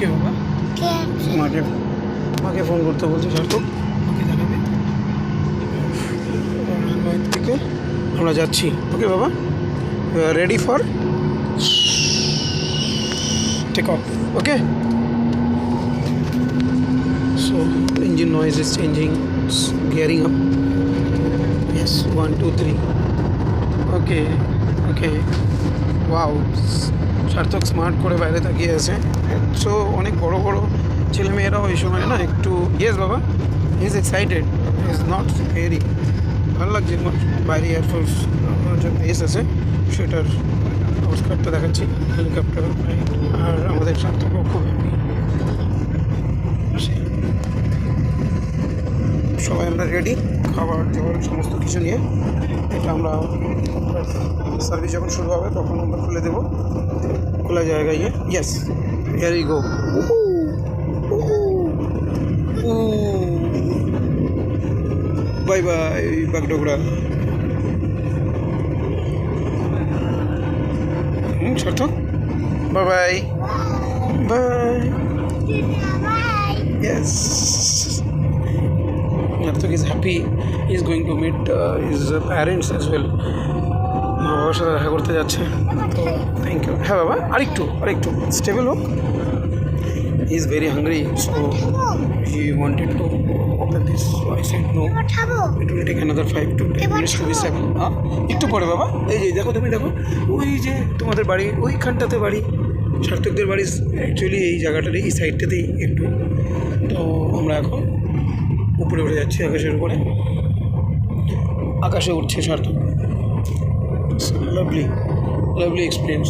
ওকে বাবা, মাকে ফোন করতে বলছি সার্থক, মাকে দেখাবে। থেকে আমরা যাচ্ছি। ওকে বাবা, ready for take off. Okay, so engine noise is changing, it's gearing up. Yes, 1 2 3. Okay, okay, wow, সার্থক স্মার্ট করে বাইরে তাকিয়ে আছে। সো অনেক বড় বড় ছেলেমেয়েরাও এই সময় না একটু, ইয়েস বাবা, he is excited, he is not very, ভালো লাগছে। বাইরে এয়ারফোর্স যে বেস আছে সেটার আউটস্কার্টটা দেখাচ্ছি, হেলিকপ্টার, আর আমাদের সার্থকও খুব হ্যাপি। সবাই আমরা রেডি, খাবার জল সমস্ত কিছু নিয়ে। এটা আমরা সার্ভিস যখন শুরু হবে তখন আমরা খুলে দেবো, খোলা জায়গায় গিয়ে। Yes, here we go. Bye bye Bagdogra. Sarthak bye bye bye. Yes, Sarthak is happy. He is going to meet his parents as well. বাবার সাথে দেখা করতে যাচ্ছে, তো থ্যাংক ইউ। হ্যাঁ বাবা, আরেকটু স্টেবল হোক। He is very hungry, so he wanted to open this, so I said no, it will take another 5 to 10 minutes to be 7. একটু পরে বাবা, এই যে দেখো, তুমি দেখো, ওই যে তোমাদের বাড়ি ওইখানটাতে বাড়ি, সার্থকদের বাড়ি অ্যাকচুয়ালি এই জায়গাটার এই সাইডটাতেই একটু। তো আমরা এখন উপরে উঠে যাচ্ছি, আকাশের উপরে, আকাশে উঠছে সার্থক। Lovely lovely experience.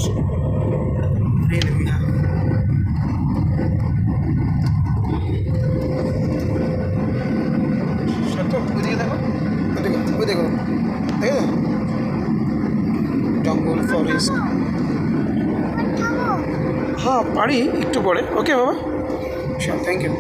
সার্থক ওইদিকে দেখো, ওই দেখো, দেখো জঙ্গল, ফরেস্ট। হ্যাঁ পারি, একটু পরে। ওকে বাবা, থ্যাংক ইউ।